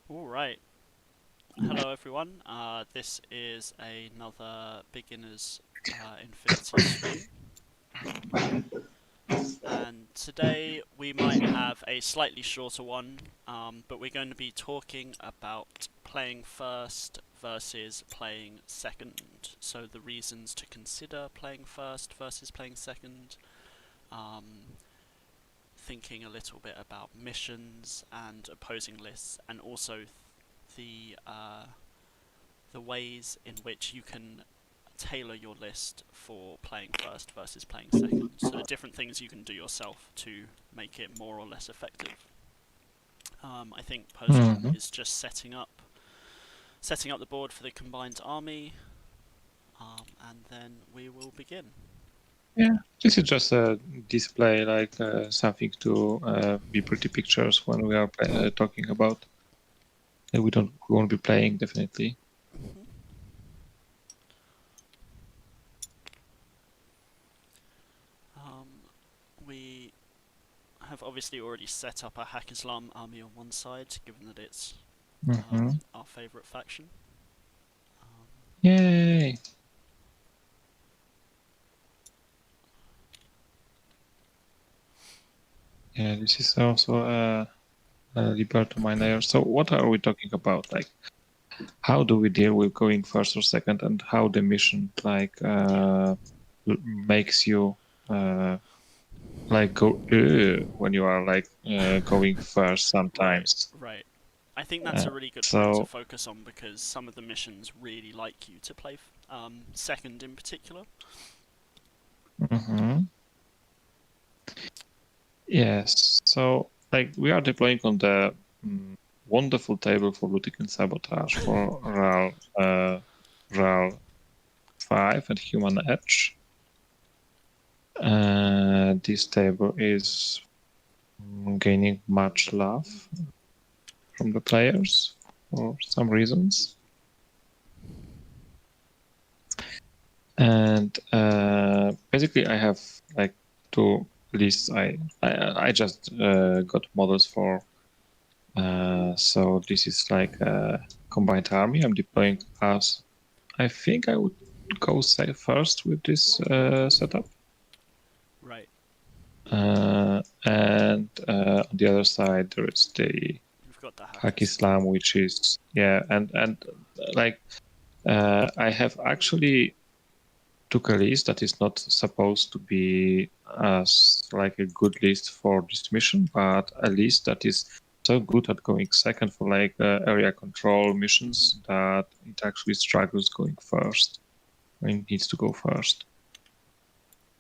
All right. Hello, everyone. This is another beginner's Infinity stream, and today we might have a slightly shorter one, but we're going to be talking about playing first versus playing second. So the reasons to consider playing first versus playing second. Um, Thinking a little bit about missions and opposing lists, and also the ways in which you can tailor your list for playing first versus playing second. So the different things you can do yourself to make it more or less effective. I think Perzan hmm is just setting up the board for the combined army, and then we will begin. Yeah, this is just a display, like something to be pretty pictures when we are talking about. We won't be playing definitely. Mhm. Um, we have obviously already set up a Hack Islam army on one side, given that it's hmm our favourite faction. Um, Yay! Yeah, this is also a Liberto Miner. So what are we talking about? Like, how do we deal with going first or second, and how the mission yeah, makes you like go when you are like going first right, sometimes. right. I think that's Uh, a really good point to so. focus on because some of the missions really like you to play second in particular. Mhm. Yes. So, like, we are deploying on the wonderful table for looting and sabotage for RAL 5 and Human Edge. This table is gaining much love from the players for some reasons. And basically, I have like two lists. I just got models for. So this is like a combined army. I'm deploying as. I think I would go say first with this setup. Right, And on the other side there is the you've got the Hack Hack Islam. Islam, which is and like I have actually took a list that is not supposed to be as like a good list for this mission, but a list that is so good at going second for like area control Hmm. missions that it actually struggles going first. It needs to go first.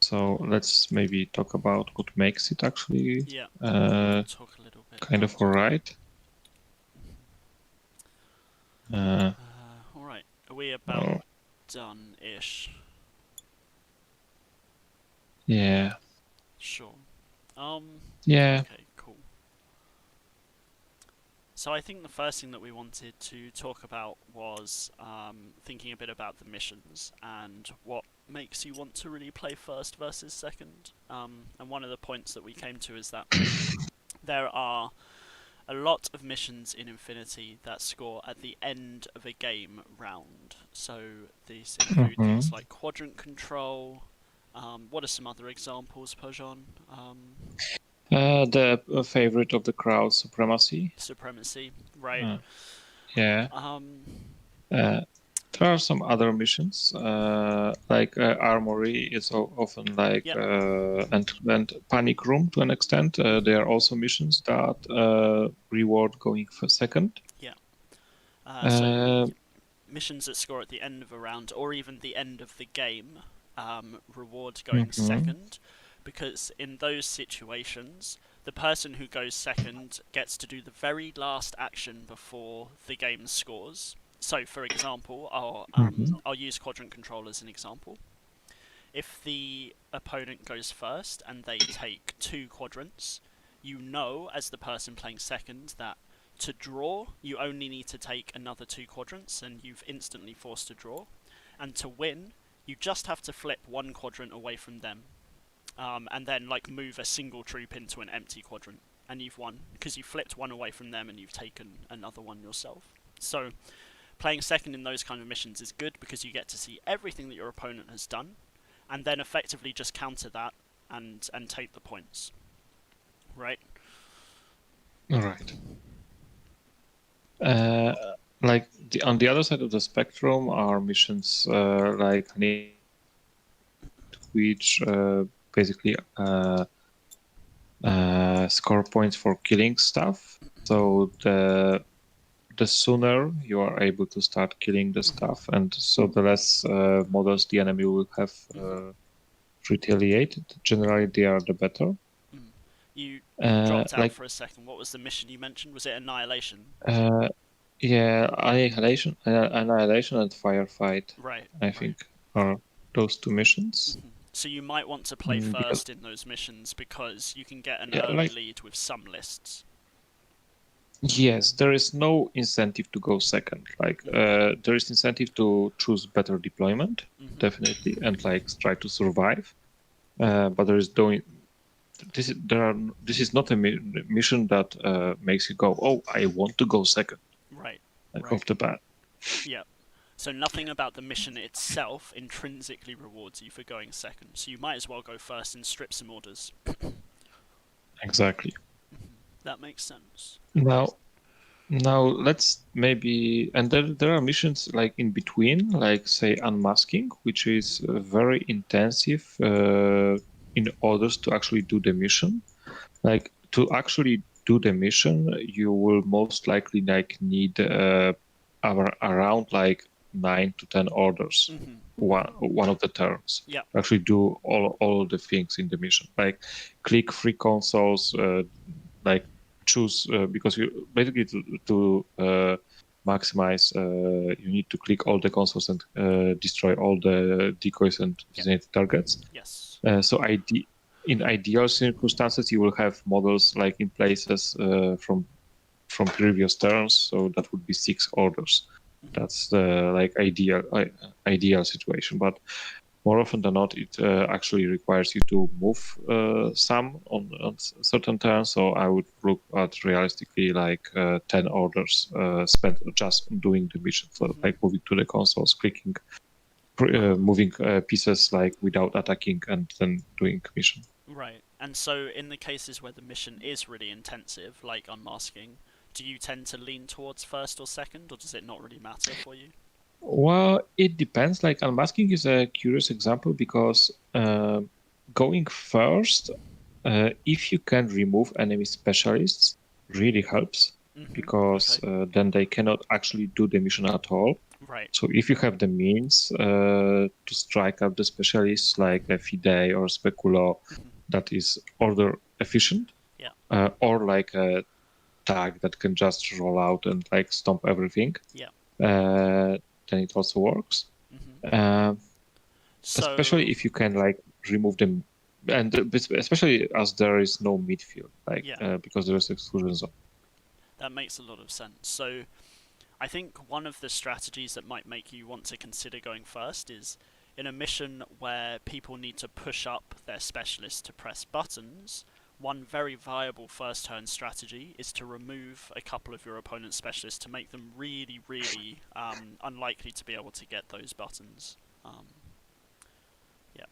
So let's maybe talk about what makes it actually Yeah, we'll uh, talk a little bit kind about of that. alright. Uh, All right, are we about oh, done-ish? yeah, Sure. Um. yeah. Okay. Cool. So I think the first thing that we wanted to talk about was thinking a bit about the missions and what makes you want to really play first versus second. And one of the points that we came to is that there are a lot of missions in Infinity that score at the end of a game round. So these include hmm things like quadrant control. What are some other examples, Pajan? The favorite of the crowd, supremacy. Supremacy, right? Uh, yeah. Um, Uh, there are some other missions, like Armory is often like, yep, and Panic Room to an extent. They are also missions that reward going for second. yeah. So Uh, missions that score at the end of a round or even the end of the game reward going mhm, second, because in those situations, the person who goes second gets to do the very last action before the game scores. So, for example, mhm, I'll use quadrant control as an example. If the opponent goes first and they take two quadrants, you know as the person playing second that to draw you only need to take another two quadrants and you've instantly forced a draw. And to win, you just have to flip one quadrant away from them, and then like move a single troop into an empty quadrant. and you've won because you flipped one away from them and you've taken another one yourself. So playing second in those kind of missions is good because you get to see everything that your opponent has done, and then effectively just counter that and take the points. Right? All right. Like on the other side of the spectrum are missions like which basically score points for killing stuff. So the sooner you are able to start killing the stuff, and so the less models the enemy will have retaliated. Generally, they are the better. You dropped out Like for a second. What was the mission you mentioned? Was it Annihilation? yeah, annihilation and firefight. Right. I think are those two missions. So you might want to play Because first in those missions because you can get an yeah, early like lead with some lists. yes, there is no incentive to go second. Like there is incentive to choose better deployment, definitely, and like try to survive. But there is no this is not a mission that makes you go, oh, I want to go second, Right. like Right. off the bat. Yeah. So nothing about the mission itself intrinsically rewards you for going second. So you might as well go first and strip some orders. Exactly. That makes sense. Now let's maybe, and there are missions like in between, like say unmasking, which is very intensive in orders to actually do the mission. Like to actually do the mission, you will most likely like need around like 9 to 10 orders, one of the turns. Yeah. Actually do all of the things in the mission, like click free consoles, like choose because you basically to maximize, you need to click all the consoles and destroy all the decoys and designated targets. Yes. So in ideal circumstances, you will have models like in places from previous turns. So that would be 6 orders. That's the like ideal situation. But more often than not, it actually requires you to move some on certain turns. So I would look at realistically like 10 orders spent just on doing the mission. So like moving to the consoles, clicking, moving pieces like without attacking, and then doing mission. Right. And so in the cases where the mission is really intensive, like unmasking, do you tend to lean towards first or second, or does it not really matter for you? Well, it depends. Like unmasking is a curious example because going first, if you can remove enemy specialists, really helps because Okay. then they cannot actually do the mission at all. Right. So if you have the means to strike up the specialists like a Fide or Speculo, that is order efficient, Yeah. or like a tag that can just roll out and like stomp everything. Yeah. Then it also works. Especially So if you can like remove them, and especially as there is no midfield, like yeah, because there is exclusion zone. that makes a lot of sense. So I think one of the strategies that might make you want to consider going first is in a mission where people need to push up their specialists to press buttons. One very viable first turn strategy is to remove a couple of your opponent's specialists to make them really, really unlikely to be able to get those buttons. Yeah,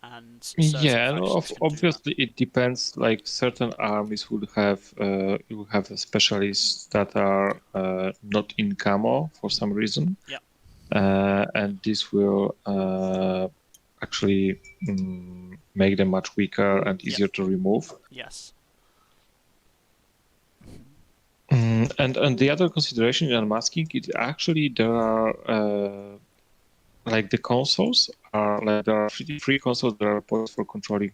and certain Yeah, and factions can do that. obviously it depends. Like certain armies would have specialists that are not in camo for some reason, Yeah. and this will actually make them much weaker and Yeah. easier to remove. Yes. And the other consideration in unmasking, it actually there are like the consoles are like there are free consoles. There are points for controlling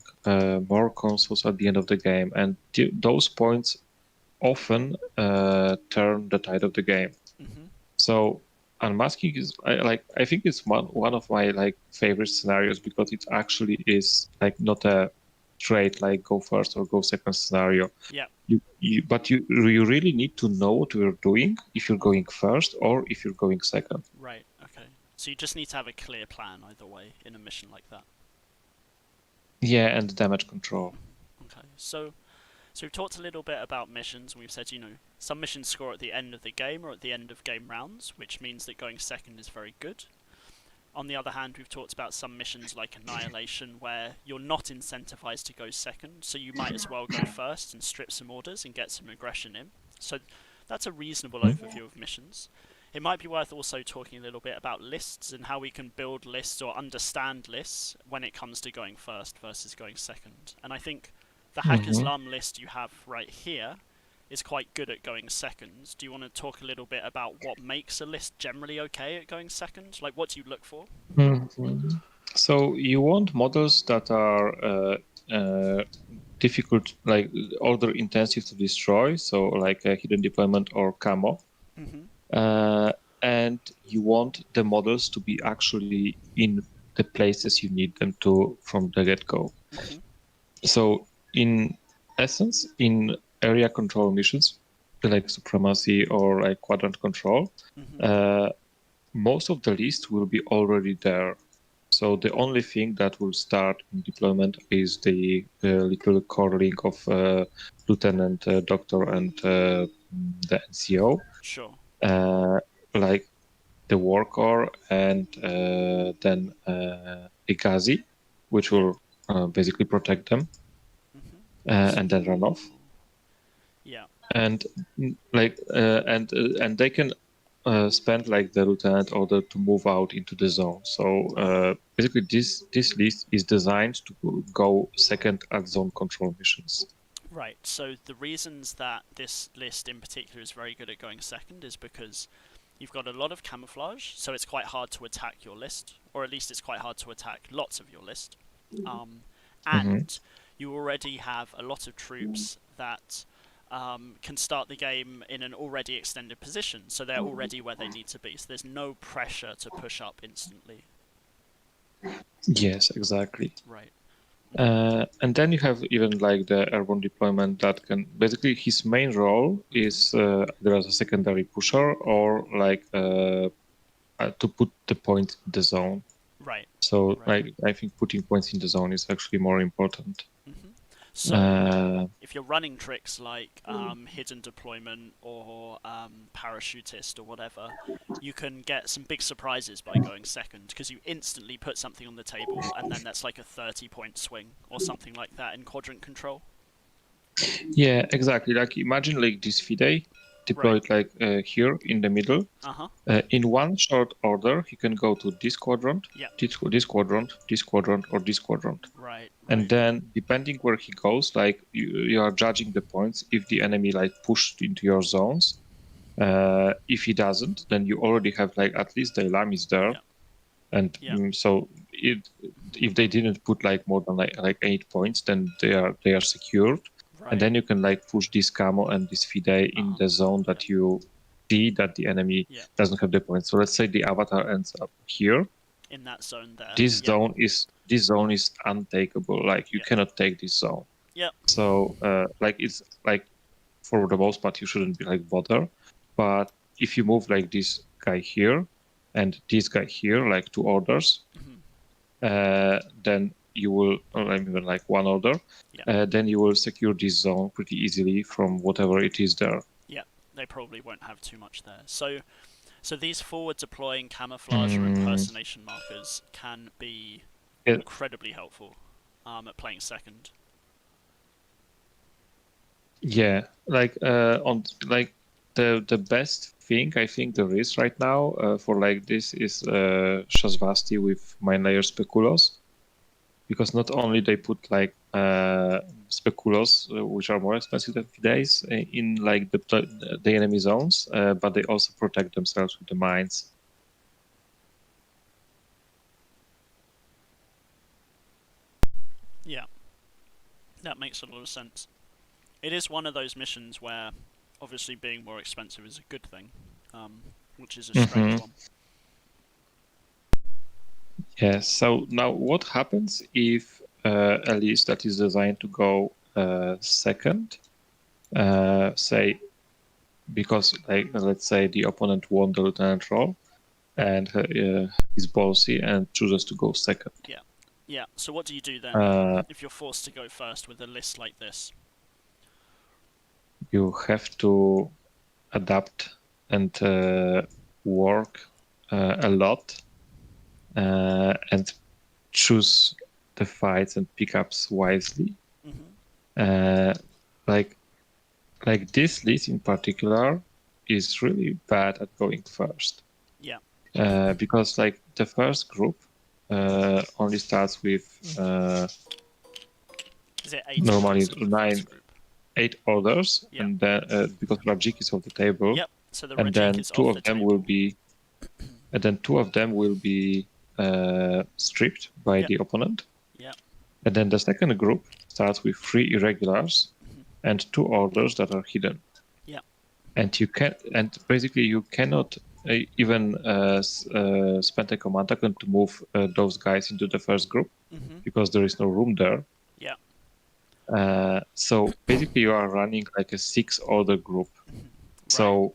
more consoles at the end of the game, and those points often turn the tide of the game. So unmasking is I think it's one of my like favorite scenarios because it actually is like not a straight like go first or go second scenario. Yeah. But you really need to know what you're doing if you're going first or if you're going second. Right. Okay. So you just need to have a clear plan either way in a mission like that. Yeah, and damage control. Okay. So So we've talked a little bit about missions, and we've said, some missions score at the end of the game or at the end of game rounds, which means that going second is very good. On the other hand, we've talked about some missions like Annihilation, where you're not incentivized to go second, so you might as well go first and strip some orders and get some aggression in. So that's a reasonable overview of missions. It might be worth also talking a little bit about lists and how we can build lists or understand lists when it comes to going first versus going second. And I think the Hacker's Lum list you have right here is quite good at going second. Do you want to talk a little bit about what makes a list generally okay at going second? Like, what do you look for? So you want models that are difficult, like order intensive to destroy, so like a hidden deployment or camo. And you want the models to be actually in the places you need them to from the get-go. So in essence, in area control missions, like supremacy or like quadrant control, most of the list will be already there. So the only thing that will start in deployment is the little core link of Lieutenant, Doctor, and the NCO. Sure. Like the war core and then Igazi, which will basically protect them, and then run off. Yeah. And like and they can spend like the lieutenant order to move out into the zone. So basically, this list is designed to go second at zone control missions. Right. So the reasons that this list in particular is very good at going second is because you've got a lot of camouflage, so it's quite hard to attack your list, or at least it's quite hard to attack lots of your list. And you already have a lot of troops that can start the game in an already extended position, so they're already where they need to be. So there's no pressure to push up instantly. Yes, exactly. Right. And then you have even like the airborne deployment that can basically his main role is either as a secondary pusher or like to put the point in the zone. Right. So like I think putting points in the zone is actually more important. So if you're running tricks like hidden deployment or parachutist or whatever, you can get some big surprises by going second, because you instantly put something on the table and then that's like a 30-point swing or something like that in quadrant control. Yeah, exactly. Like imagine like this FIDE deployed like here in the middle. In one short order, you can go to this quadrant, this quadrant, this quadrant, or this quadrant. Right. And then, depending where he goes, like you are judging the points. If the enemy like pushed into your zones, if he doesn't, then you already have like at least the alarm is there. And so if they didn't put like more than like 8 points, then they are secured. And then you can like push this camo and this FIDE in the zone that you see that the enemy doesn't have the points. So let's say the avatar ends up here. In that zone there. This zone is untakeable. Like you cannot take this zone. So like it's like for the most part you shouldn't be like bother. But if you move like this guy here and this guy here, like 2 orders, then you will, or even like 1 order, then you will secure this zone pretty easily from whatever it is there. Yeah, they probably won't have too much there. So these forward deploying camouflage or impersonation markers can be incredibly helpful at playing second. Yeah, like on like the best thing I think there is right now for like this is Shasvasti with Mine Layer Speculos. Because not only they put like speculos, which are more expensive than fides, in like the enemy zones, but they also protect themselves with the mines. Yeah, that makes a lot of sense. It is one of those missions where obviously being more expensive is a good thing, which is a strange one. Yeah, so now what happens if a list that is designed to go second, say, because like let's say the opponent won the lieutenant role and is ballsy and chooses to go second. Yeah. So what do you do then if you're forced to go first with a list like this? you have to adapt and work a lot and choose the fights and pickups wisely. Mm-hmm. Like this list in particular is really bad at going first. Yeah. Because like the first group only starts with Is it 8 normally orders in the first group? 8 orders, Yeah. and then because Rajik is off the table, Yep. So the and Rajik then is two off of the them will table. be, and then 2 of them will be stripped by Yep. the opponent, Yep. and then the second group starts with 3 irregulars Mm-hmm. and 2 orders that are hidden. Yep. And basically you cannot even spend a command token to move those guys into the first group Mm-hmm. because there is no room there. Yep. So basically you are running like a 6 order group. Right. So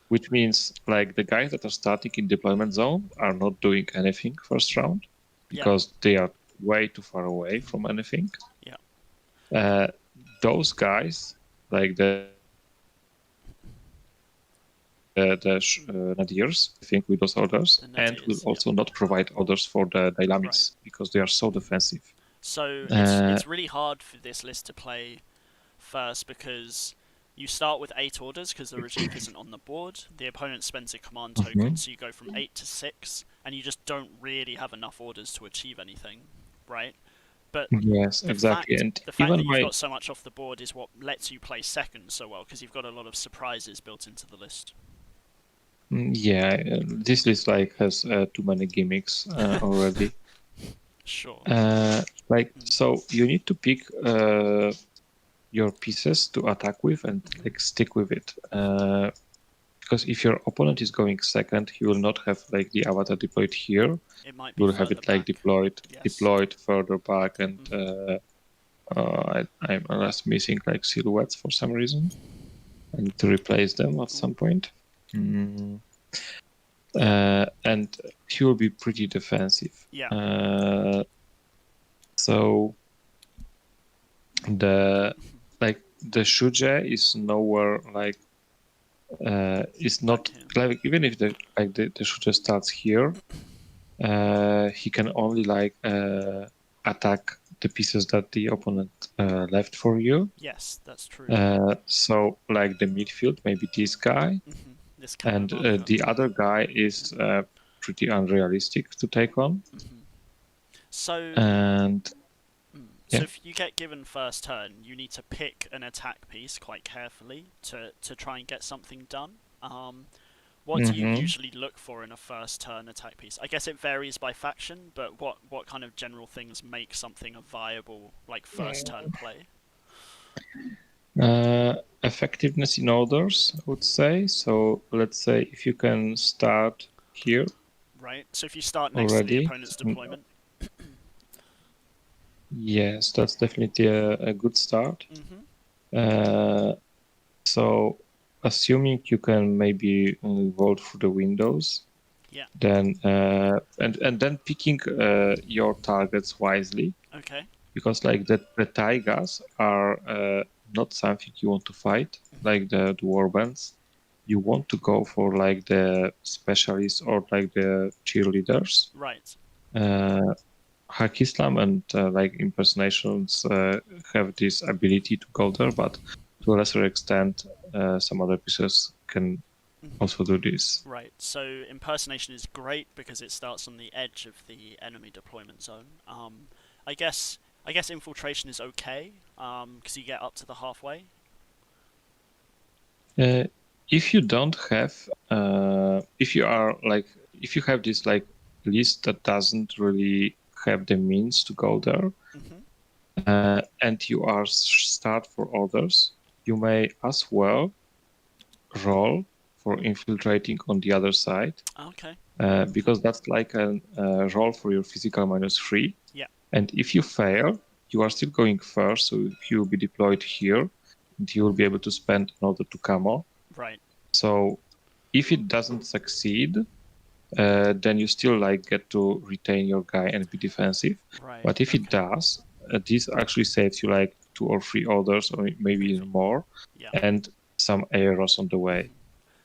which means like the guys that are starting in deployment zone are not doing anything first round because they are way too far away from anything. Yeah. Those guys, like the Nadirs, I think, with those orders, The and will Nadirs, also not provide orders for the Dailamis because they are so defensive. So it's really hard for this list to play first because you start with 8 orders because the Rajik isn't on the board. The opponent spends a command token, so you go from 8 to 6, and you just don't really have enough orders to achieve anything, right? But Yes, the exactly. fact And the fact even that you've got so much off the board is what lets you play second so well because you've got a lot of surprises built into the list. yeah, this list like has too many gimmicks already. Sure. So you need to pick your pieces to attack with and like stick with it. Because if your opponent is going second, he will not have like the avatar deployed here. It might He be will have further it like back. deployed further back, and Mm-hmm. I'm just missing like silhouettes for some reason. I need to replace them at some point. And he will be pretty defensive. Yeah. So the Shuje is nowhere like is not like even if the Shuje starts here, he can only like attack the pieces that the opponent left for you. Yes, that's true. So like the midfield, maybe this guy, This and marker. the other guy is pretty unrealistic to take on. So, And so if you get given first turn, you need to pick an attack piece quite carefully to try and get something done. What do you usually look for in a first turn attack piece? I guess it varies by faction, but what kind of general things make something a viable like first turn play? Effectiveness in orders, I would say. So let's say if you can start here. Right. So if you start next to the already. opponent's deployment. Yes, that's definitely a good start. Mm-hmm. So assuming you can maybe vault through the windows, Yeah. then and then picking your targets wisely. Okay. Because like the taigas are not something you want to fight, like the warbands. You want to go for like the specialists or like the cheerleaders. Right. Hack Islam and like impersonations have this ability to go there, but to a lesser extent, some other pieces can also do this. Right. So impersonation is great because it starts on the edge of the enemy deployment zone. I guess infiltration is okay because you get up to the halfway. If you don't have, if you are like, if you have this like list that doesn't really have the means to go there, and you are start for orders, you may as well roll for infiltrating on the other side. Okay. Because that's like a roll for your physical -3. Yeah. And if you fail, you are still going first, so you will be deployed here, and you will be able to spend an order to camo. Right. So if it doesn't succeed, then you still like get to retain your guy and be defensive. Right. But if it does, this actually saves you like 2 or 3 orders, or maybe even more, Yeah. and some arrows on the way.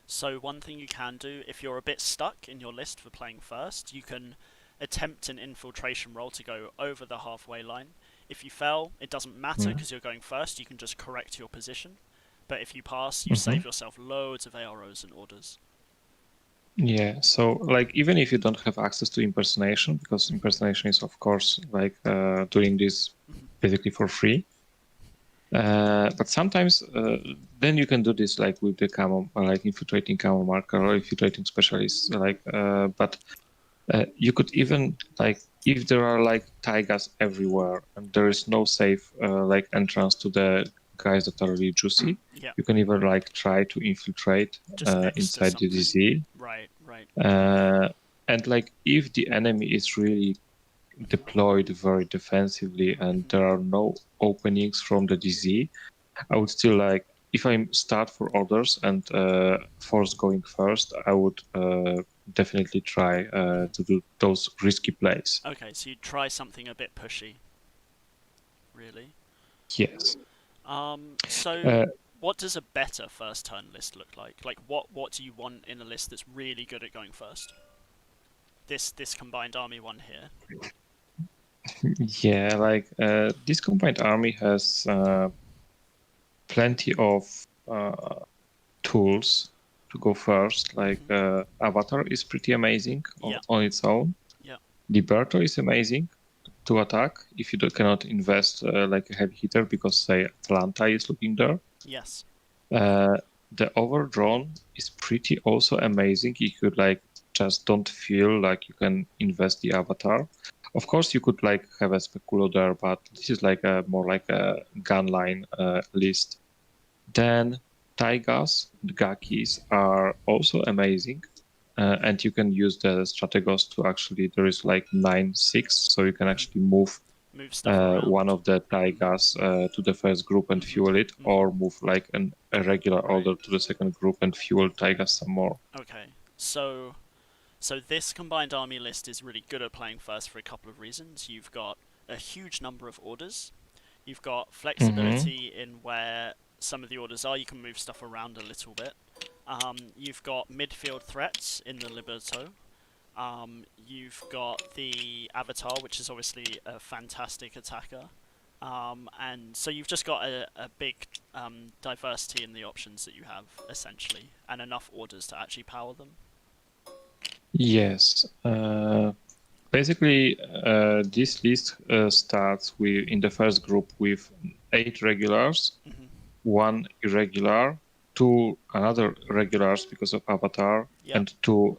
So one thing you can do, if you're a bit stuck in your list for playing first, you can attempt an infiltration roll to go over the halfway line. If you fail, it doesn't matter because you're going first, you can just correct your position. But if you pass, you save yourself loads of AROs and orders. Yeah, so like even if you don't have access to impersonation, because impersonation is of course like doing this basically for free. But sometimes then you can do this like with the camo, like infiltrating camo marker or infiltrating specialists. Like, but you could even like if there are like taigas everywhere and there is no safe like entrance to the guys that are really juicy, Yeah. you can even like try to infiltrate Just next to inside the something. DZ. Right, right. And like if the enemy is really deployed very defensively and there are no openings from the DZ, I would still like, if I start for orders and force going first, I would definitely try to do those risky plays. Okay, so you try something a bit pushy. Really? Yes. So what does a better first turn list look like? Like what do you want in a list that's really good at going first? This combined army one here. Yeah, like this combined army has plenty of tools to go first. Like Avatar is pretty amazing on its own. Yeah. Liberto is amazing to attack if you cannot invest like a heavy hitter because say Atlanta is looking there. Yes. The overdrawn is pretty also amazing if you like just don't feel like you can invest the Avatar. Of course, you could like have a speculo there, but this is like a more like a gunline list. Then Taigas, the Gakis are also amazing. And you can use the strategos to actually, there is like 9-6, so you can actually move one of the Taigas to the first group and fuel it, or move like a regular order to the second group and fuel Taigas some more. Okay, so this combined army list is really good at playing first for a couple of reasons. You've got a huge number of orders. You've got flexibility in where some of the orders are. You can move stuff around a little bit. You've got midfield threats in the Liberto. You've got the Avatar, which is obviously a fantastic attacker. And so you've just got a big diversity in the options that you have, essentially, and enough orders to actually power them. Yes. Basically, this list starts with in the first group with 8 regulars, 1 irregular, 2 another regulars because of Avatar, and 2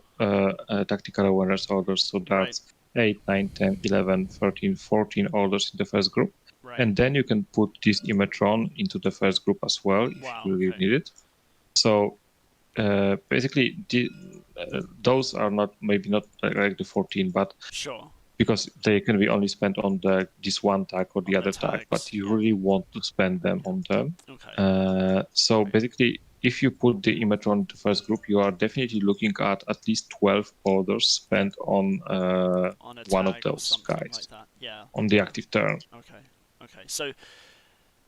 tactical awareness orders. So that's 8, 9, 10, 11, 13, 14 orders in the first group. And then you can put this Imetron into the first group as well if you really need it. So basically, those are not maybe not like the 14, but because they can be only spent on this one tag or the other tag, but you really want to spend them on them. So basically, if you put the Imetron in the first group, you are definitely looking at least 12 orders spent on one of those guys on the active turn. Okay.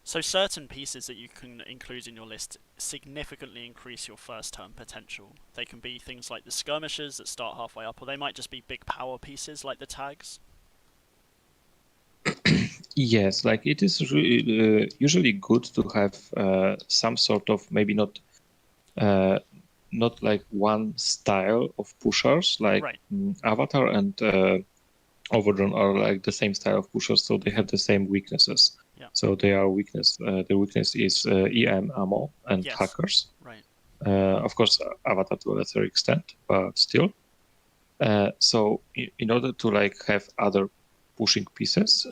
So certain pieces that you can include in your list significantly increase your first turn potential. They can be things like the skirmishers that start halfway up, or they might just be big power pieces like the tags. Yes, like it is really, usually good to have some sort of maybe not like one style of pushers, like Avatar and Overdrawn are like the same style of pushers, so they have the same weaknesses. So they are weakness. The weakness is EM ammo and hackers. Of course, Avatar to a lesser extent, but still. So in order to like have other pushing pieces,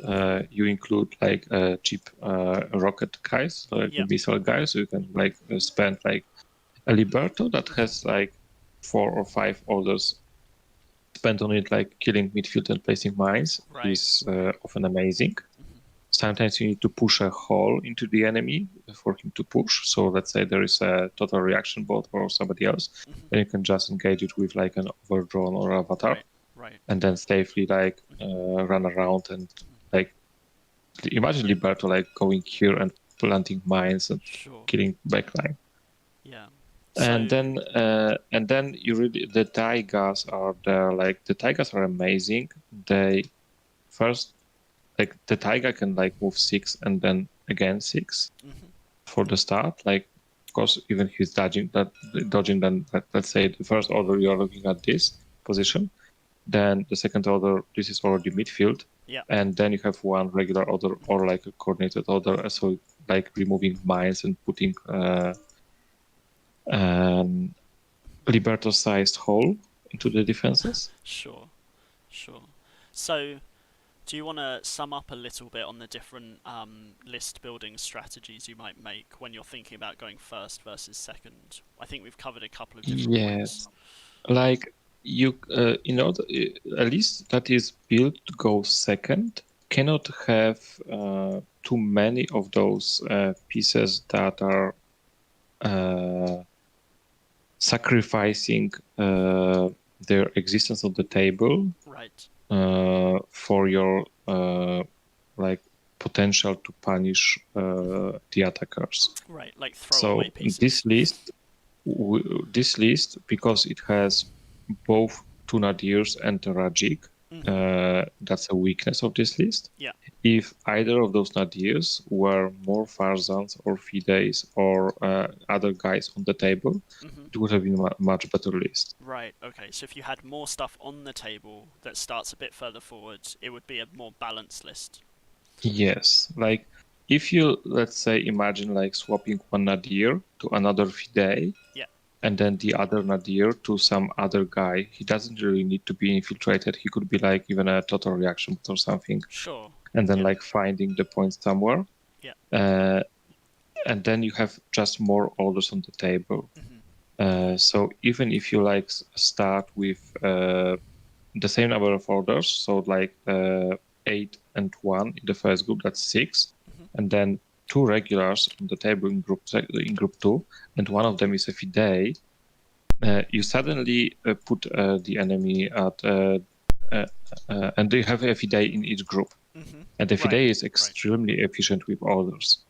you include like cheap rocket guys, like missile guys. So you can like spend like a Liberto that has like 4 or 5 orders spent on it, like killing midfield and placing mines, is often amazing. Sometimes you need to push a hole into the enemy for him to push. So let's say there is a total reaction bot or somebody else, then you can just engage it with like an overdrawn or Avatar, and then safely like run around and like imagine Liberto like going here and planting mines and Sure. killing backline. Yeah. And So then you really the taigas are there. Like the taigas are amazing. They first like the taiga can like move 6 and then again 6 for the start. Like of course even if he's dodging then let's say the first order you are looking at this position. Then the second order this is already midfield. yeah. And then you have one regular order or like a coordinated order. So like removing mines and putting Liberto-sized hole into the defenses. Sure. Sure. So do you want to sum up a little bit on the different list building strategies you might make when you're thinking about going first versus second? I think we've covered a couple of different points. Yes, like you know a list that is built to go second cannot have too many of those pieces that are sacrificing their existence on the table Right. for your like potential to punish the attackers. Right. Like So throwaway pieces. this list, because it has both two Nadirs and a Rajik, that's a weakness of this list. Yeah. If either of those Nadirs were more Farzans or Fides or other guys on the table, it would have been a much better list. Right, okay. So if you had more stuff on the table that starts a bit further forward, it would be a more balanced list. Yes, like if you, let's say, imagine like swapping one Nadir to another Fide, Yeah. and then the other Nadir to some other guy, he doesn't really need to be infiltrated. He could be like even a total reaction or something. Sure. And then Yeah. like finding the points somewhere. Yeah. And then you have just more orders on the table. So even if you like start with the same number of orders, so like 8 and 1 in the first group, that's 6, and then 2 regulars on the table in group 2, and one of them is a Fide, you suddenly put the enemy at and they have a Fide in each group, and the Fide is extremely efficient with orders.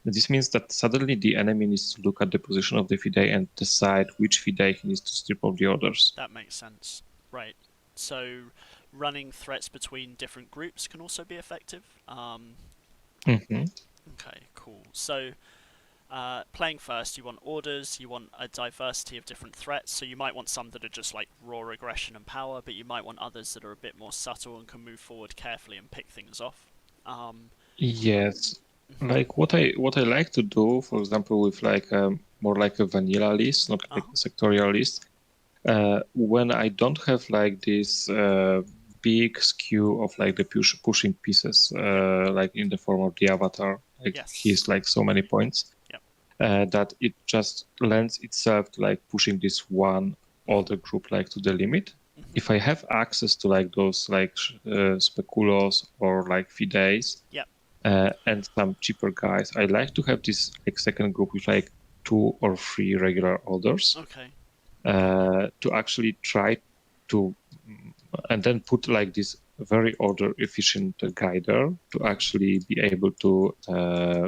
This means that suddenly the enemy needs to look at the position of the Fide and decide which Fide he needs to strip of the others. That makes sense. Right. So running threats between different groups can also be effective. Okay, cool. So playing first, you want orders, you want a diversity of different threats, so you might want some that are just like raw aggression and power, but you might want others that are a bit more subtle and can move forward carefully and pick things off. Yes. Like what I like to do, for example, with like more like a vanilla list, not like a sectorial list, when I don't have like this big skew of like the pushing pieces, like in the form of the avatar, like he's like so many points, that it just lends itself to like pushing this one older group like to the limit. If I have access to like those like speculos or like Fides, and some cheaper guys, I like to have this like second group with like 2 or 3 regular orders. Okay. To actually try to, and then put like this very order efficient guider to actually be able to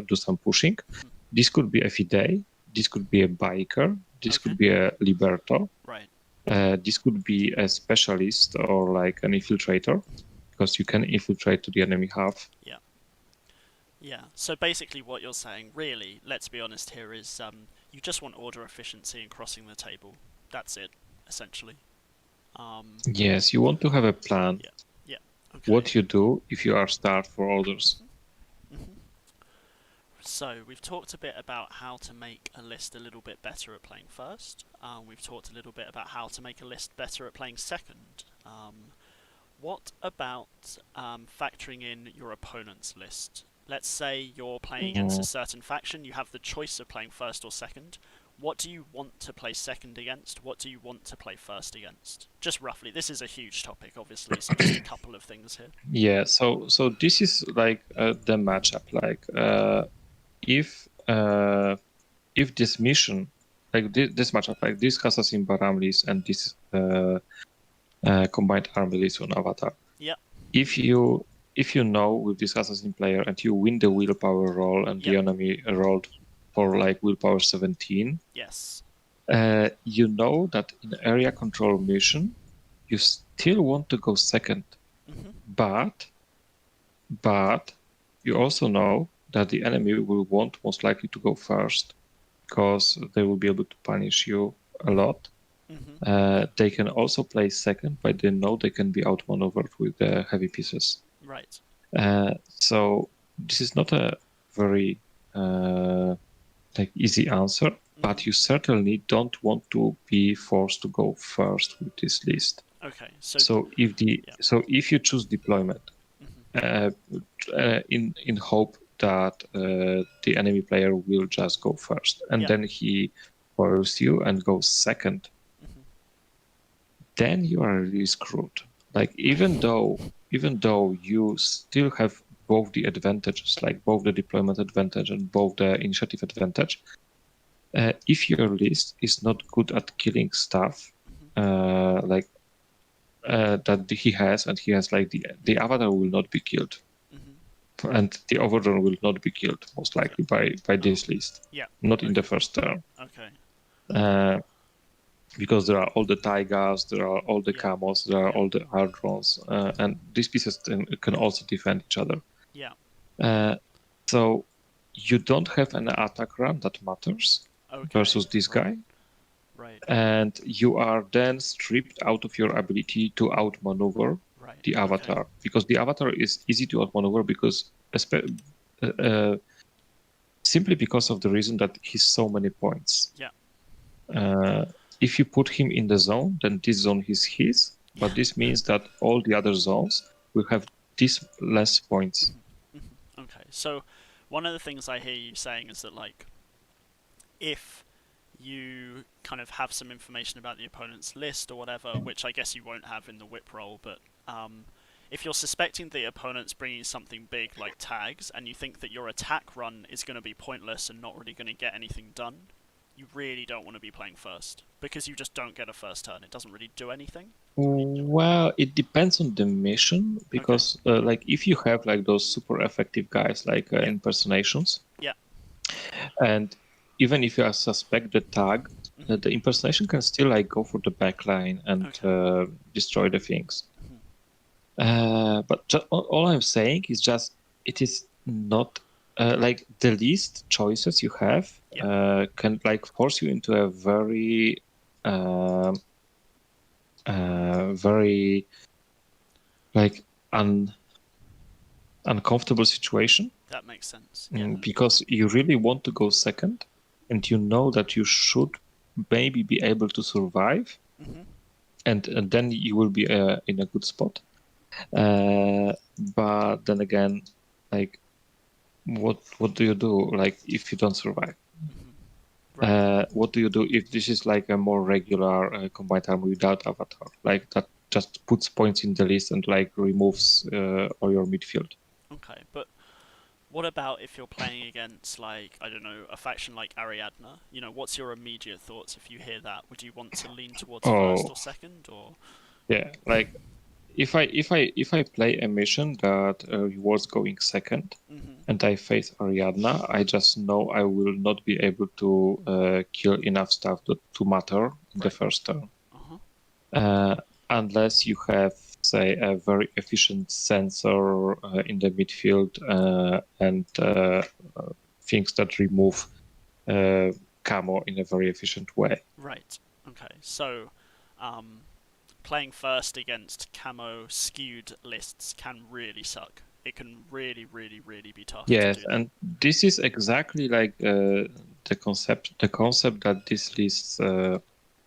do some pushing. This could be a Fide, this could be a biker, this could be a Liberto. Right. This could be a specialist or like an infiltrator, because you can infiltrate to the enemy half. Yeah. Yeah, so basically what you're saying, really, let's be honest here, is you just want order efficiency and crossing the table. That's it, essentially. Yes, you want to have a plan. Yeah. Okay. What you do if you are starved for orders. So, we've talked a bit about how to make a list a little bit better at playing first. We've talked a little bit about how to make a list better at playing second. What about factoring in your opponent's list? Let's say you're playing against a certain faction, you have the choice of playing first or second. What do you want to play second against? What do you want to play first against? Just roughly. This is a huge topic, obviously, so just a couple of things here. Yeah, so this is like the matchup. Like if this mission, like this matchup, like this Assassin Baram list and this combined army list on Avatar. Yeah. If you if you know with this assassin player and you win the willpower roll and the Yep. enemy rolled for like willpower 17, Yes. you know that in area control mission, you still want to go second, Mhm. but you also know that the enemy will want most likely to go first because they will be able to punish you a lot. Mhm. They can also play second, but they know they can be outmaneuvered with the heavy pieces. Right. So this is not a very like easy answer, but Mhm. you certainly don't want to be forced to go first with this list. Okay. So. So Yeah. if you choose deployment Mhm. in hope that the enemy player will just go first, and Yeah. then he foils you and goes second, Mhm. then you are really screwed. Like even though you still have both the advantages, like both the deployment advantage and both the initiative advantage, if your list is not good at killing stuff, like that he has, and he has like the avatar will not be killed, Mhm. and the overlord will not be killed most Okay. likely by Oh. this list, Yeah. not in the Okay. first turn. Okay. Because there are all the taigas, there are all the Yeah. camos, there are Yeah. all the ardrons, and these pieces can also defend each other. Yeah. So you don't have an attack run that matters Okay. versus this Right. guy, Right. and you are then stripped out of your ability to outmaneuver Right. the Okay. avatar, because the avatar is easy to outmaneuver because simply because of the reason that he's so many points. Yeah. If you put him in the zone, then this zone is his, Yeah. but this means that all the other zones will have this less points. Okay. So, one of the things I hear you saying is that like, if you kind of have some information about the opponent's list or whatever, which I guess you won't have in the whip roll, but if you're suspecting the opponent's bringing something big like tags, and you think that your attack run is going to be pointless and not really going to get anything done, you really don't want to be playing first, because you just don't get a first turn. It doesn't really do anything. Well, it depends on the mission, Okay. because like if you have like those super effective guys like Yeah. impersonations, Yeah. and even if you suspect the tag, Mhm. the impersonation can still like go for the backline and Okay. destroy the things. Mhm. But all I'm saying is just it is not like the least choices you have Yeah. can like force you into a very very like uncomfortable situation, That makes sense. Yeah. because you really want to go second, and you know that you should maybe be able to survive, Mhm. and then you will be in a good spot. But then again, like what do you do like if you don't survive? Mhm. Right. What do you do if this is like a more regular combined army without avatar, like that just puts points in the list and like removes all your midfield? Okay. But what about if you're playing against, like, I don't know, a faction like Ariadna? You know, what's your immediate thoughts if you hear that? Would you want to lean towards first Oh, or second, or? yeah, like if I play a mission that rewards going second, Mhm. and I face Ariadna, I just know I will not be able to kill enough stuff to matter in the Right. first turn. Uh huh. uh, unless you have, say, a very efficient sensor in the midfield and things that remove camo in a very efficient way. Right. Okay. So, um, playing first against camo skewed lists can really suck. It can really, really, really be tough to Yes, do that. and this is exactly like the concept that this list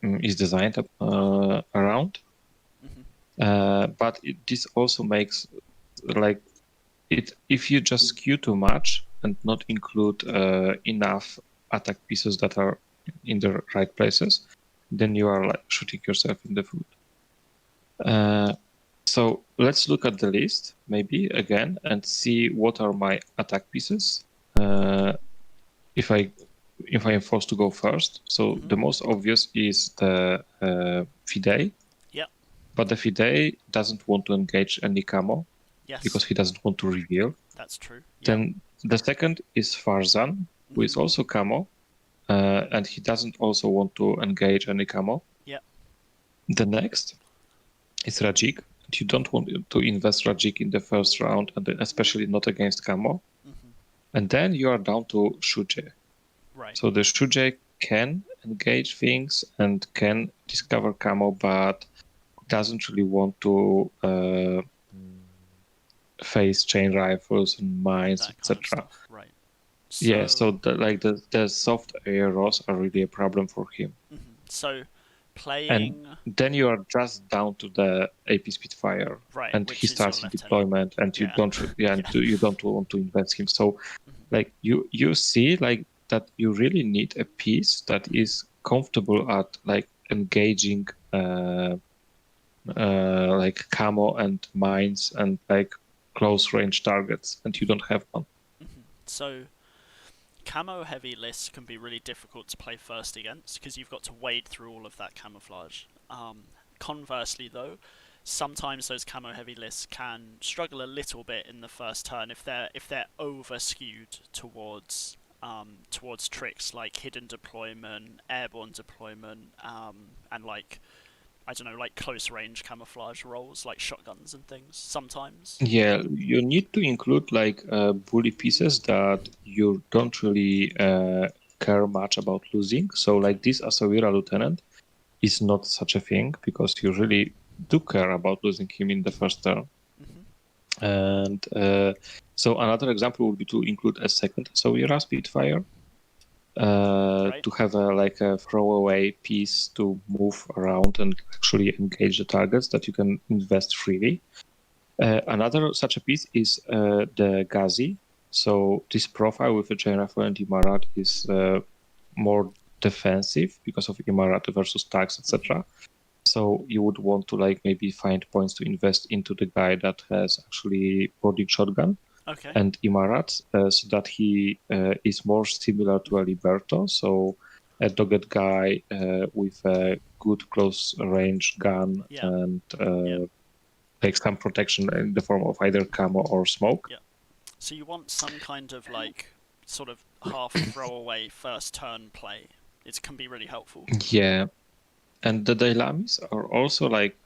is designed Uh huh. around. Mhm. But this also makes like it if you just skew too much and not include enough attack pieces that are in the right places, then you are like shooting yourself in the foot. So let's look at the list maybe again and see what are my attack pieces if I am forced to go first. So Mhm. the most obvious is the Fidei, Yep. but the Fidei doesn't want to engage any camo. Yes. because he doesn't want to reveal. That's true. Yeah. Then the second is Perzan, who is also camo, and he doesn't also want to engage any camo. Yeah. The next is Rajik. You don't want to invest Rajik in the first round, and especially not against camo. And then you are down to Shuje. Right. So the Shuje can engage things and can discover camo, but doesn't really want to face chain rifles and mines, That kind of etc. stuff. Right. Yeah, so the soft arrows are really a problem for him. So And playing. then you are just down to the AP Spitfire, Right, and which he is your starts in lieutenant. deployment, and you Yeah. don't you don't want to invest him. So like you see like that you really need a piece that is comfortable at like engaging like camo and mines and like close range targets, and you don't have one. So camo heavy lists can be really difficult to play first against because you've got to wade through all of that camouflage. Conversely, though, sometimes those camo heavy lists can struggle a little bit in the first turn if they're over skewed towards tricks like hidden deployment, airborne deployment, and like I don't know, like close range camouflage roles like shotguns and things. Sometimes. Yeah, you need to include like bully pieces that you don't really care much about losing. So like this Asawira lieutenant is not such a thing because you really do care about losing him in the first turn. And so another example would be to include a second Asawira Spitfire to have like a throwaway piece to move around and actually engage the targets that you can invest freely. Another such a piece is the Ghazi. So this profile with the chain rifle and Imarat is more defensive because of Imarat versus tags, etc. So you would want to like maybe find points to invest into the guy that has actually boarding shotgun and Imarat, so that he is more similar to a Liberto. So a dogged guy with a good close range gun and like some protection in the form of either camo or smoke. Yeah. So you want some kind of like sort of half throwaway first turn play. It can be really helpful. Yeah, and the Dailamis are also like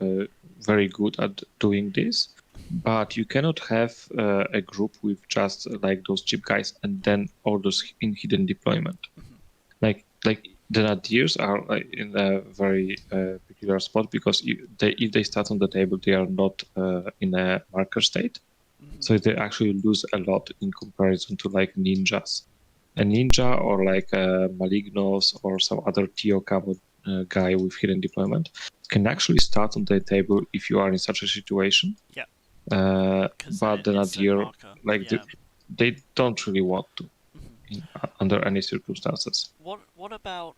very good at doing this, but you cannot have a group with just like those cheap guys and then all those in hidden deployment. Like the Nadirs are in a very peculiar spot because if they start on the table, they are not in a marker state. So they actually lose a lot in comparison to like ninjas. A ninja or like a Malignos or some other Tio Cabo guy with hidden deployment can actually start on the table if you are in such a situation. Yeah. But the Nadir, like they don't really want to under any circumstances. What about?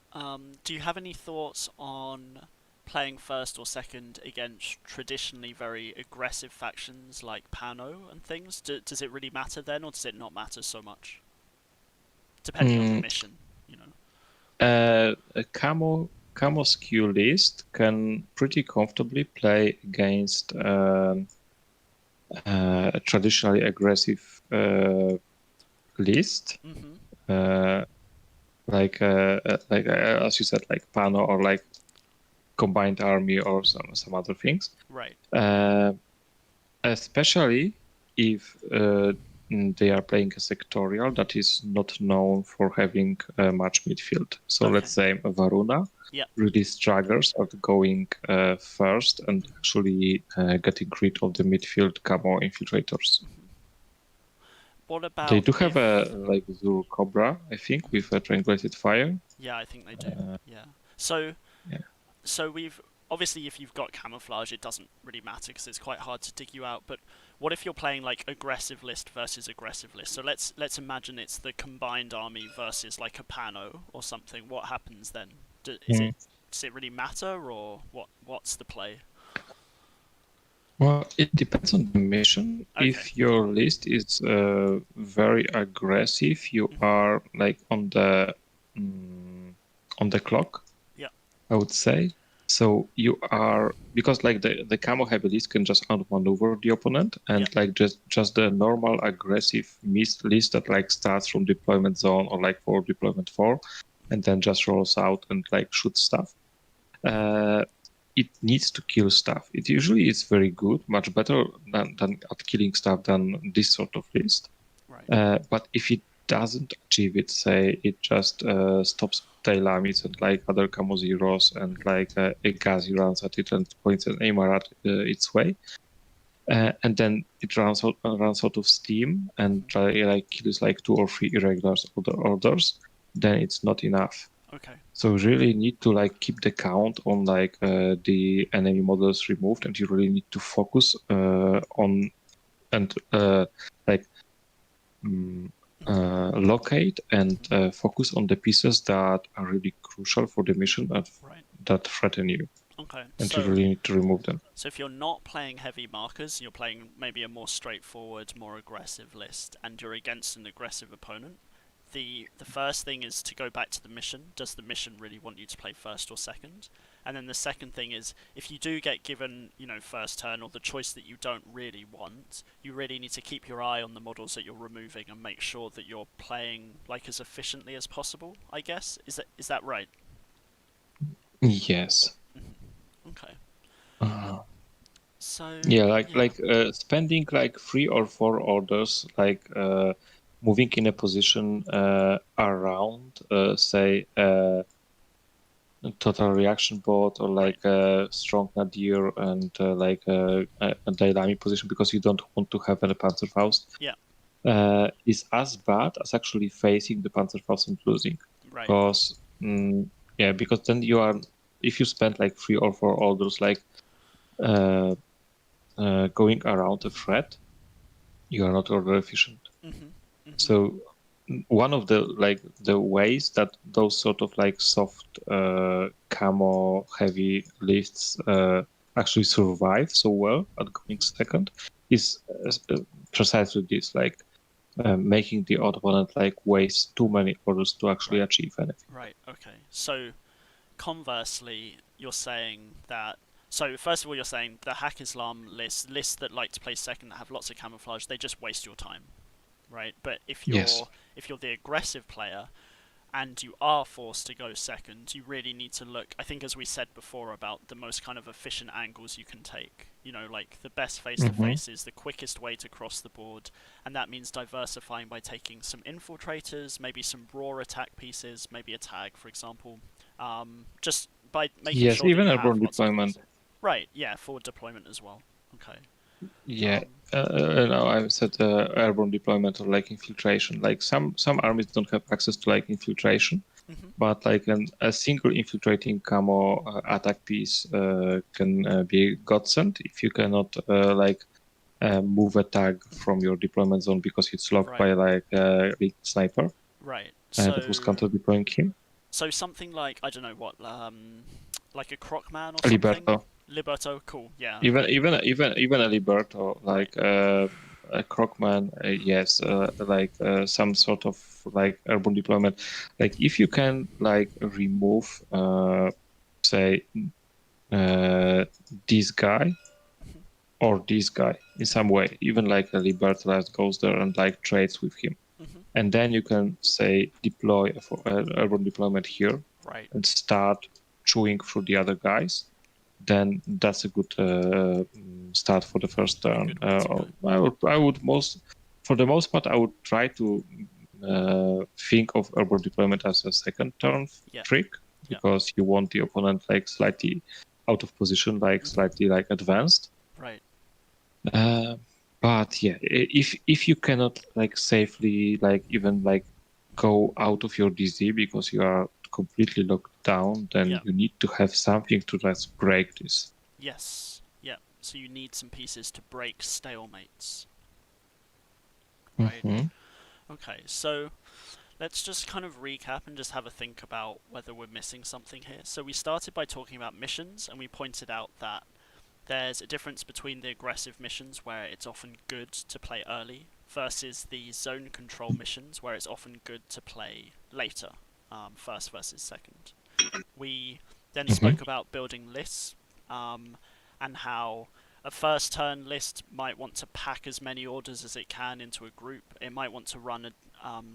Do you have any thoughts on playing first or second against traditionally very aggressive factions like Pano and things? Does it really matter then, or does it not matter so much? Depending on the mission, you know. A camo skew list can pretty comfortably play against a traditionally aggressive list. Like as you said, like Pano or like combined army or some other things. Right. Especially if they are playing a sectorial that is not known for having much midfield. So let's say Varuna really struggles at going first and actually getting rid of the midfield camo infiltrators. What about they do have a like Zul Cobra, I think, with a triangulated fire. Yeah, I think they do. So we've obviously, if you've got camouflage, it doesn't really matter because it's quite hard to dig you out. But what if you're playing like aggressive list versus aggressive list? So let's imagine it's the combined army versus like a Pano or something. What happens then? Does it really matter, or what's the play? Well, it depends on the mission. If your list is very aggressive, you are like on the clock. Yeah, I would say. So you are, because like the camo heavy list can just outmaneuver the opponent, and Yeah. like just the normal aggressive list that like starts from deployment zone or like for deployment 4, and then just rolls out and like shoots stuff. It needs to kill stuff. It usually is very good, much better than at killing stuff than this sort of list. Right. But if it doesn't achieve it, say it just stops tail armies and like other camo zeros and like a Gazi runs at it and points an AMR at its way, and then it runs out of steam and like kills like 2 or 3 irregulars orders, then it's not enough. Okay. So you really need to like keep the count on like the enemy models removed, and you really need to focus on and like locate and focus on the pieces that are really crucial for the mission Right. that threaten you, Okay. and you So really need to remove them. so if you're not playing heavy markers, you're playing maybe a more straightforward, more aggressive list, and you're against an aggressive opponent. The first thing is to go back to the mission. Does the mission really want you to play first or second? And then the second thing is, if you do get given, first turn or the choice that you don't really want, you really need to keep your eye on the models that you're removing and make sure that you're playing like as efficiently as possible. I guess is that right? Yes. Okay. Uh, So yeah, yeah. spending like 3 or 4 orders, like moving in a position around, say, total reaction bot or Right. like a strong nadir and like a dynamic position because you don't want to have any Panzerfaust Yeah. is as bad as actually facing the Panzerfaust and losing. Right. Because yeah, because then you are, if you spend like 3 or 4 orders like uh, going around a threat, you are not order efficient. Mhm. Mhm. So one of the like the ways that those sort of like soft camo heavy lists actually survive so well at going second is precisely this, like making the opponent like waste too many orders to actually Right. achieve anything. Right. Okay. So conversely, you're saying that. So first of all, you're saying the Hack Islam lists that like to play second that have lots of camouflage, they just waste your time, right? But if Yes. you're the aggressive player and you are forced to go second, you really need to look, I think, as we said before, about the most kind of efficient angles you can take. Like the best face to Mm-hmm. face is the quickest way to cross the board, and that means diversifying by taking some infiltrators, maybe some raw attack pieces, maybe a tag, for example, just by making Yes, sure that even you have airborne lots of deployment. things. Right, yeah, forward deployment as well. Okay. Yeah, Um, no, I said airborne deployment or like infiltration. Like some armies don't have access to like infiltration, mhm. but like a single infiltrating camo attack piece can be a godsend if you cannot move a tag from your deployment zone because it's locked Right, by like a sniper right. that was counter deploying him. So something like, I don't know what, like a Crocman or A something. Liberto, Liberto, cool. Yeah. even Okay. even a Liberto, Right. like a Crocman, yes, some sort of like urban deployment. Like if you can like remove, say, uh, this guy Mhm. or this guy in some Mhm. way, even like a Liberto that goes there and like trades with him, Mhm. and then you can say deploy for urban deployment here Right. and start chewing through the other guys, then that's a good start for the first A turn. good way to go. I would for the most part, I would try to think of urban deployment as a second turn Yeah. trick Yeah. because you want the opponent like slightly out of position, like Mhm. slightly like advanced. Right. Uh, but yeah, if you cannot like safely like even like go out of your DZ because you are completely locked down, then Yeah. you need to have something to just break this. Yes. Yeah. So you need some pieces to break stalemates. Right. Hmm. Okay. So let's just kind of recap and just have a think about whether we're missing something here. So we started by talking about missions, and we pointed out that there's a difference between the aggressive missions, where it's often good to play early, versus the zone control missions, where it's often good to play later, first versus second. We then Mhm. spoke about building lists, and how a first turn list might want to pack as many orders as it can into a group. It might want to run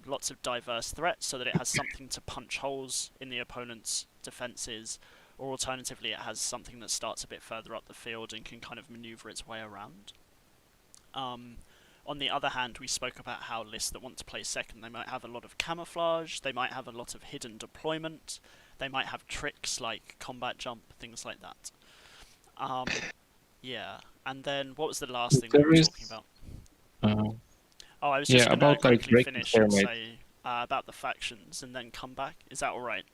lots of diverse threats so that it has something to punch holes in the opponent's defenses, or alternatively, it has something that starts a bit further up the field and can kind of maneuver its way around. On the other hand, we spoke about how lists that want to play second, they might have a lot of camouflage, they might have a lot of hidden deployment, they might have tricks like combat jump, things like that. Um, yeah, and then what was the last thing we There were talking is, about? uh, Oh, I was just yeah, gonna about like quickly breaking finish and stalemate. say about the factions and then come back. Is that alright?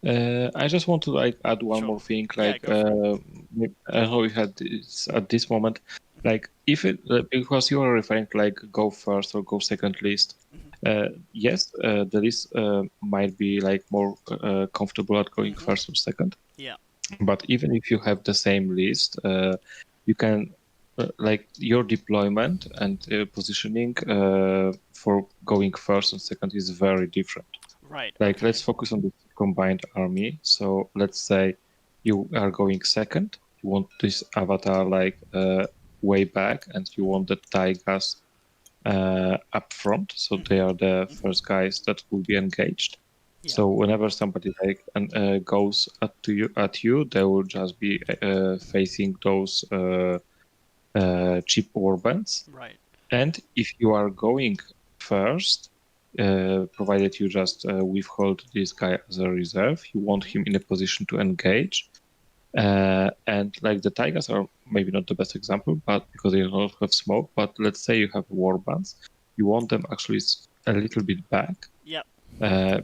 I just want to like add one Sure. more thing. Yeah, Like, go for it. I know we had this at this moment. Like, if it because you are referring to like go first or go second list. Hmm. Yes, the list might be like more comfortable at going Hmm. first or second. Yeah. But even if you have the same list, you can like your deployment and positioning for going first and second is very different. Right. Like, let's Okay. focus on the combined army. So let's say you are going second. You want this avatar like way back, and you want the Tigers up front. So they are the Hmm. first guys that will be engaged. Yeah. So whenever somebody like goes at you, they will just be facing those cheap warbands. Right. And if you are going first, provided you just withhold this guy as a reserve, you want Hmm. him in a position to engage. And like the Tigers are maybe not the best example, but because they don't have smoke. But let's say you have warbands, you want them actually a little bit back Yep.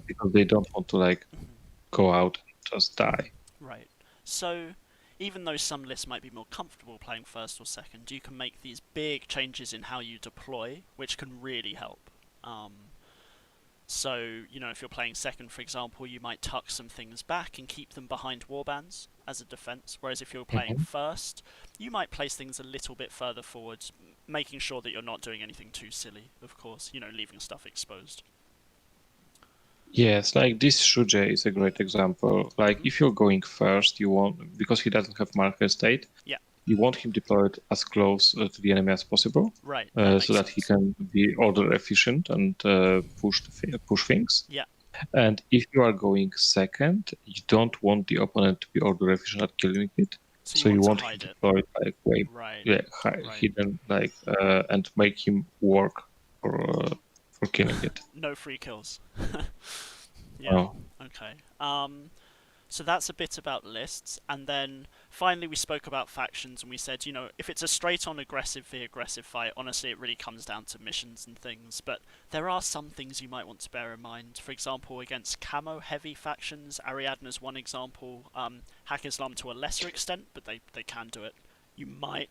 because they don't want to like Hmm. go out and just die. Right. So, even though some lists might be more comfortable playing first or second, you can make these big changes in how you deploy, which can really help. Um, So, if you're playing second, for example, you might tuck some things back and keep them behind warbands as a defense. Whereas if you're playing Mhm. first, you might place things a little bit further forward, making sure that you're not doing anything too silly, of course, leaving stuff exposed. Yes, like this Shuja is a great example. Like Hmm. if you're going first, you want because he doesn't have marker state, Yeah, you want him deployed as close to the enemy as possible, right, that so makes that he sense. can be order efficient and push things. Yeah, And if you are going second, you don't want the opponent to be order efficient at killing it, so you so you want to want him hide it. deployed like way Right, yeah right. hidden like and make him work for killing it. No free kills. Yeah, Oh. okay. So that's a bit about lists, and then finally we spoke about factions, and we said, if it's a straight-on aggressive v aggressive fight, honestly, it really comes down to missions and things. But there are some things you might want to bear in mind. For example, against camo-heavy factions, Ariadna's one example. Hack Islam to a lesser extent, but they can do it. You might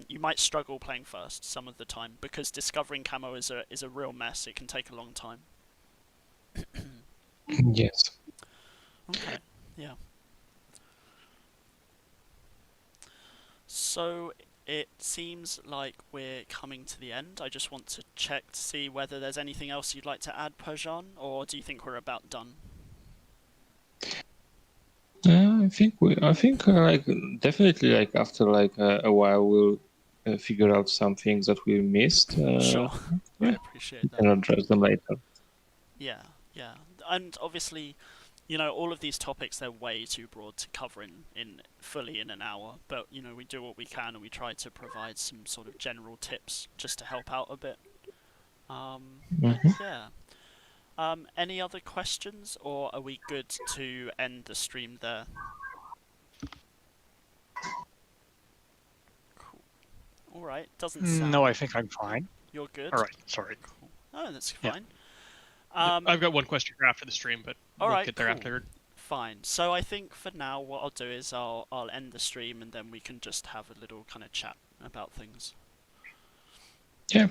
you might struggle playing first some of the time because discovering camo is a real mess. It can take a long time. Yes. Okay, yeah. So it seems like we're coming to the end. I just want to check to see whether there's anything else you'd like to add, Perjan, or do you think we're about done? I think like definitely like after like a while we'll figure out some things that we missed. Sure, I Yeah, we appreciate that. can address them later. Yeah, yeah. And obviously, all of these topics, they're way too broad to cover in fully in an hour, but, we do what we can and we try to provide some sort of general tips just to help out a bit. But Mhm. yeah. Any other questions, or are we good to end the stream there? Cool. All right. Doesn't No, I sound. think I'm Oh, fine. you're All good. right, sorry. Cool. Oh, that's Yeah. fine. Yep. Um. I've got one question for after the stream, but All we'll right. get there Cool. after. Fine. So I think for now, what I'll do is I'll end the stream and then we can just have a little kind of chat about things. Yeah.